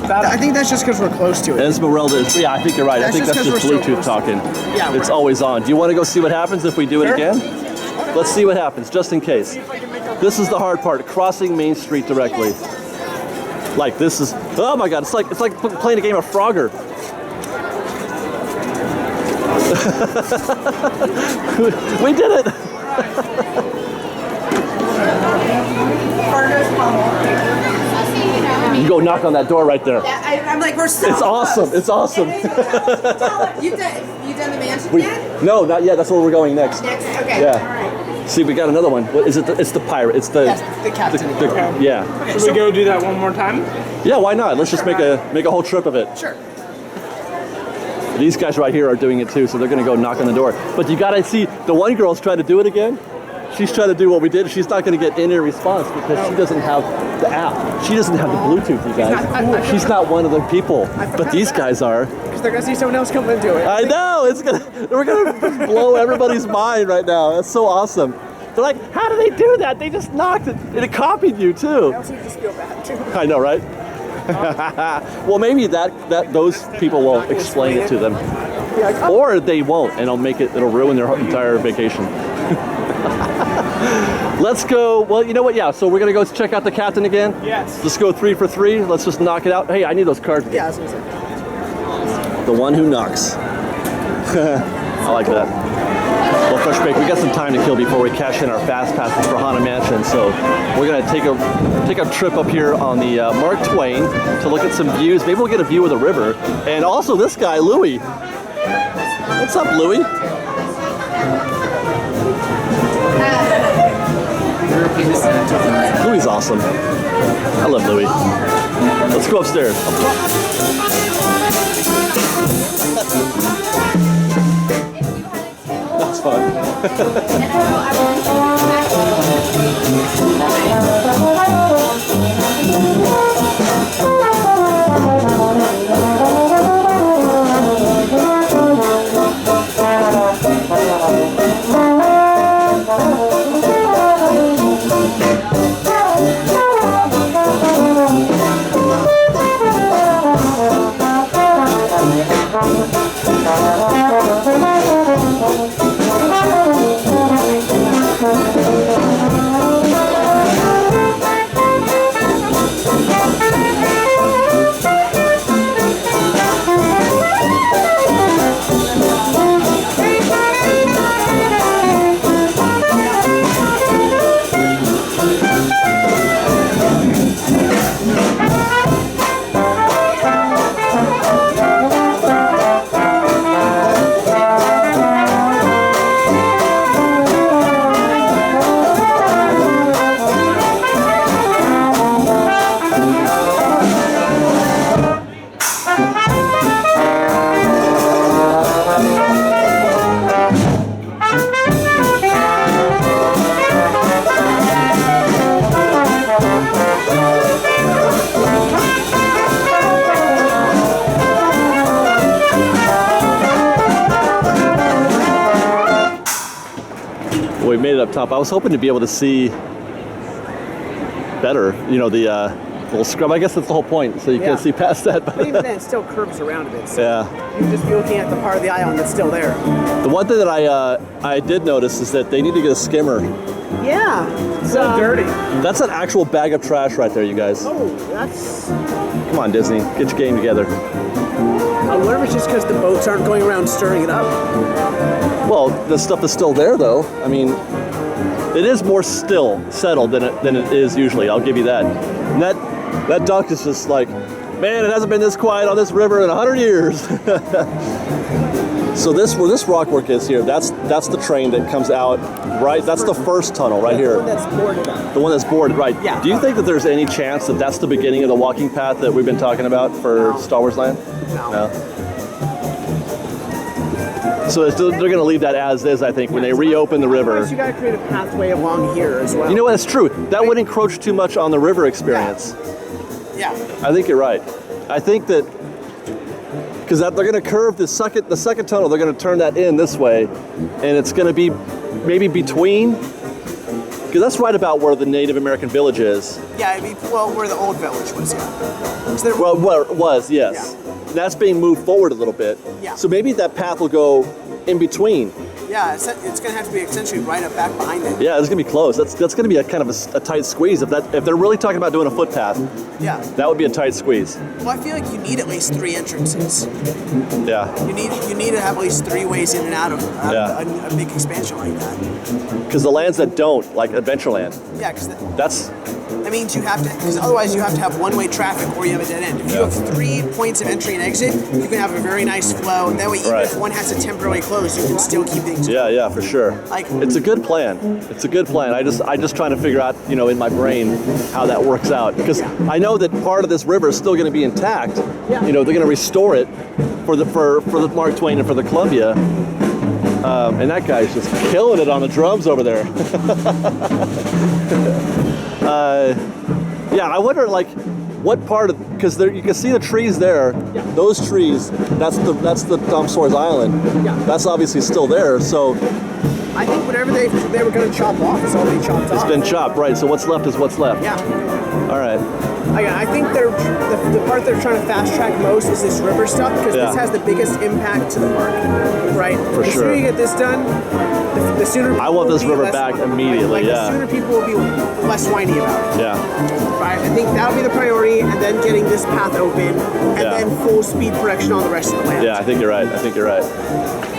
that. I think that's just because we're close to it. Esmeralda is, yeah, I think you're right. I think that's just Bluetooth talking. Yeah, it's always on. Do you want to go see what happens if we do it again? Let's see what happens, just in case. This is the hard part, crossing Main Street directly. Like this is, oh my God, it's like playing a game of Frogger. We did it! You can go knock on that door right there. I'm like, we're so It's awesome. It's awesome. you done the mansion yet? No, not yet. That's where we're going next. Next, okay. Yeah. All right. See, we got another one. What is it? It's the pirate. It's the captain. yeah. Okay, should we go do that one more time? Yeah. Why not? Let's just make a whole trip of it. Sure. These guys right here are doing it too, so they're gonna go knock on the door. But you gotta see, the one girl's trying to do it again. She's trying to do what we did. She's not gonna get any response because she doesn't have the app. She doesn't have the Bluetooth, you guys. She's not one of the people. But these guys are. Because they're gonna see someone else come and do it. I know. We're gonna blow everybody's mind right now. That's so awesome. They're like, how do they do that? They just knocked it, and it copied you too. I also just feel bad too. I know, right? Well, maybe those people will explain it to them, or they won't, and it'll ruin their entire vacation. Let's go. Well, you know what? Yeah. So we're gonna go check out the captain again. Yes. Let's go 3 for 3. Let's just knock it out. Hey, I need those cards. Yeah, I was gonna say. The one who knocks. I like that. Well, Fresh Bake, we got some time to kill before we cash in our fast passes for Haunted Mansion. So we're gonna take a trip up here on the Mark Twain to look at some views. Maybe we'll get a view of the river. And also this guy, Louie. What's up, Louie? Louie's awesome. I love Louie. Let's go upstairs. That's fun. We made it up top. I was hoping to be able to see better, you know, the little scrub. I guess that's the whole point, so you can't see past that. But even then, it still curves around a bit. So yeah. You can just be looking at the part of the island that's still there. The one thing that I did notice is that they need to get a skimmer. Yeah. It's so dirty. That's an actual bag of trash right there, you guys. Oh, that's... Come on, Disney. Get your game together. I wonder if it's just because the boats aren't going around stirring it up. Well, the stuff is still there, though. I mean, it is more settled than it is usually. I'll give you that. And that duck is just like, man, it hasn't been this quiet on this river in 100 years. So where this rock work is here, that's the train that comes out, right? That's the first tunnel right here. The one that's boarded up. The one that's boarded, right. Yeah. Do you think that there's any chance that that's the beginning of the walking path that we've been talking about for Star Wars Land? No. So they're going to leave that as is, I think, when they reopen the river. Otherwise, you got to create a pathway along here as well. You know what? It's true. That would encroach too much on the river experience. Yeah. I think you're right. I think that because they're going to curve the second tunnel. They're going to turn that in this way, and it's going to be maybe between. Because that's right about where the Native American village is. Yeah, I mean, well, where the old village was, yeah. So Well, where it was, yes. That's being moved forward a little bit. Yeah. So maybe that path will go in between. yeah, it's going to have to be essentially right up back behind it. Yeah, it's gonna be close. That's gonna be a kind of a tight squeeze. If they're really talking about doing a footpath, Yeah. that would be a tight squeeze. Well, I feel like you need at least 3 entrances. Yeah. You need to have at least 3 ways in and out of Yeah. a big expansion like that. Because the lands that don't, like Adventureland, Yeah, because that's that means you have to, because otherwise you have to have one-way traffic or you have a dead end. If you have 3 points of entry and exit, you can have a very nice flow. That way, even Right. if one has to temporarily close, you can still keep things. yeah, for sure. Like- It's a good plan. It's a good plan. I just trying to figure out, in my brain how that works out, because I know that part of this river is still going to be intact. Yeah. They're going to restore it for the Mark Twain and for the Columbia. And that guy's just killing it on the drums over there. Yeah, I wonder, like, what part of, because you can see the trees there. Yeah. Those trees, that's the Tom Sawyer's Island. Yeah. That's obviously still there. So I think whatever they were going to chop off is already chopped off. it's been chopped, right? So what's left is what's left. Yeah. All right. I think the part they're trying to fast track most is this river stuff, because Yeah. this has the biggest impact to the park, right? For the sure. sooner you get this done, the sooner people I want will this be river less- back immediately, Like, yeah. the sooner people will be less whiny about it. Yeah. Right? I think that would be the priority, and then getting this path open, and Yeah. then full speed production on the rest of the land. Yeah, I think you're right.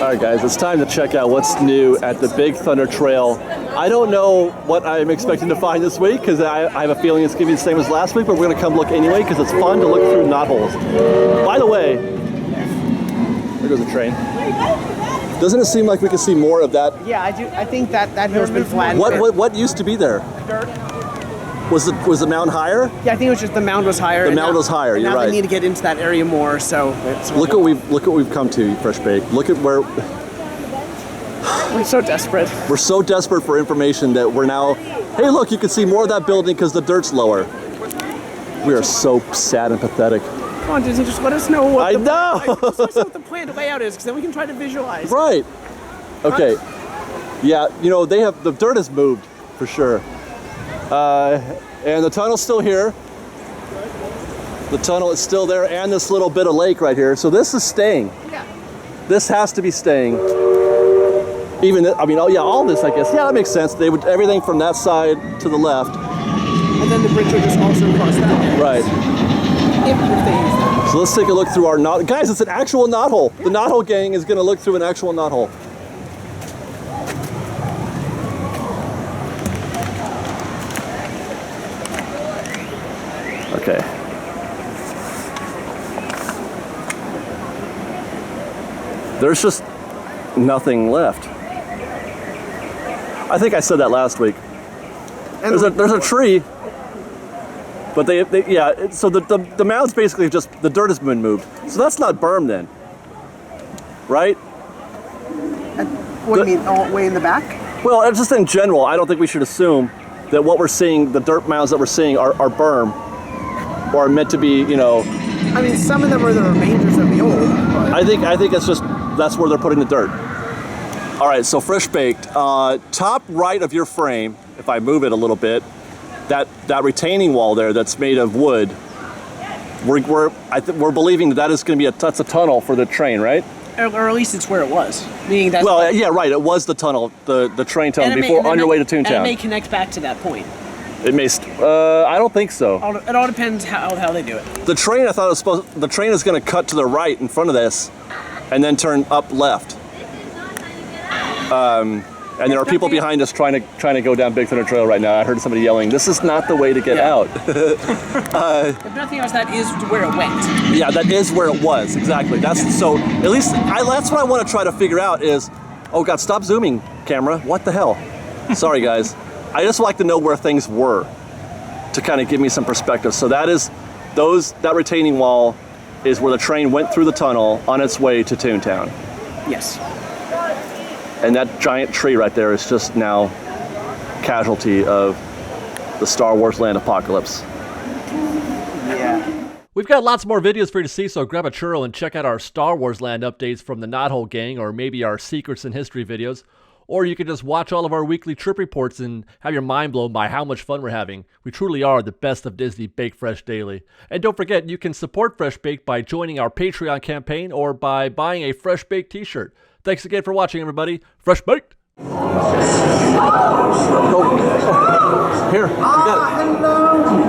All right, guys, it's time to check out what's new at the Big Thunder Trail. I don't know what I'm expecting to find this week, because I have a feeling it's going to be the same as last week, but we're going to come look anyway, because it's fun to look through knotholes. By the way, there goes a train. Doesn't it seem like we could see more of that? Yeah, I do. I think that hill's been flattened. What used to be there? Dirt. Was the mound higher? Yeah, I think it was just the mound was higher. The and mound now- was higher, and you're now right. they need to get into that area more. So it's Look what we've come to, Fresh Bake. Look at where we're so desperate. we're so desperate for information that we're now. Hey, look, you can see more of that building because the dirt's lower. We are so sad and pathetic. Come on, Disney, just let us know what I know. Just let us know what the planned layout is, because then we can try to visualize. Right. Okay. Yeah, the dirt has moved for sure. And the tunnel's still here. The tunnel is still there, and this little bit of lake right here. So this is staying. Yeah. This has to be staying. All this, I guess. Yeah, that makes sense. They would everything from that side to the left. And then the bridge will just also cross that way. Right. If they use that. So let's take a look through our knot. Guys, it's an actual knothole. The knothole gang is going to look through an actual knothole. Okay. There's just nothing left. I think I said that last week. There's a tree, but so the mound's basically just, the dirt has been moved. So that's not berm then, right? What do you mean, all the way in the back? Well, just in general, I don't think we should assume that what we're seeing, the dirt mounds that we're seeing are berm, or are meant to be, I mean, some of them are the remainders of the old. But I think it's just, that's where they're putting the dirt. All right, so Fresh Baked, top right of your frame, if I move it a little bit, that retaining wall there that's made of wood, we're believing that is going to be that's a tunnel for the train, right? or at least it's where it was. Meaning that. Well, yeah, right. It was the tunnel, the train tunnel before on your way to Toontown. And it may connect back to that point. It may. I don't think so. It all depends how they do it. The train, I thought it was the train is going to cut to the right in front of this, and then turn up left. And there are people behind us trying to go down Big Thunder Trail right now. I heard somebody yelling, "This is not the way to get out." If nothing else, that is where it went. Yeah, that is where it was exactly. That's so. At least that's what I want to try to figure out is. Oh God, stop zooming, camera. What the hell? Sorry, guys. I just like to know where things were to kind of give me some perspective. So that retaining wall is where the train went through the tunnel on its way to Toontown. Yes. And that giant tree right there is just now casualty of the Star Wars Land apocalypse. Yeah. We've got lots more videos for you to see, so grab a churro and check out our Star Wars Land updates from the Knothole Gang, or maybe our Secrets in History videos. Or you can just watch all of our weekly trip reports and have your mind blown by how much fun we're having. We truly are the best of Disney Bake Fresh Daily. And don't forget, you can support Fresh Baked by joining our Patreon campaign or by buying a Fresh Baked t-shirt. Thanks again for watching, everybody. Fresh Baked! Here, you got it. Hello.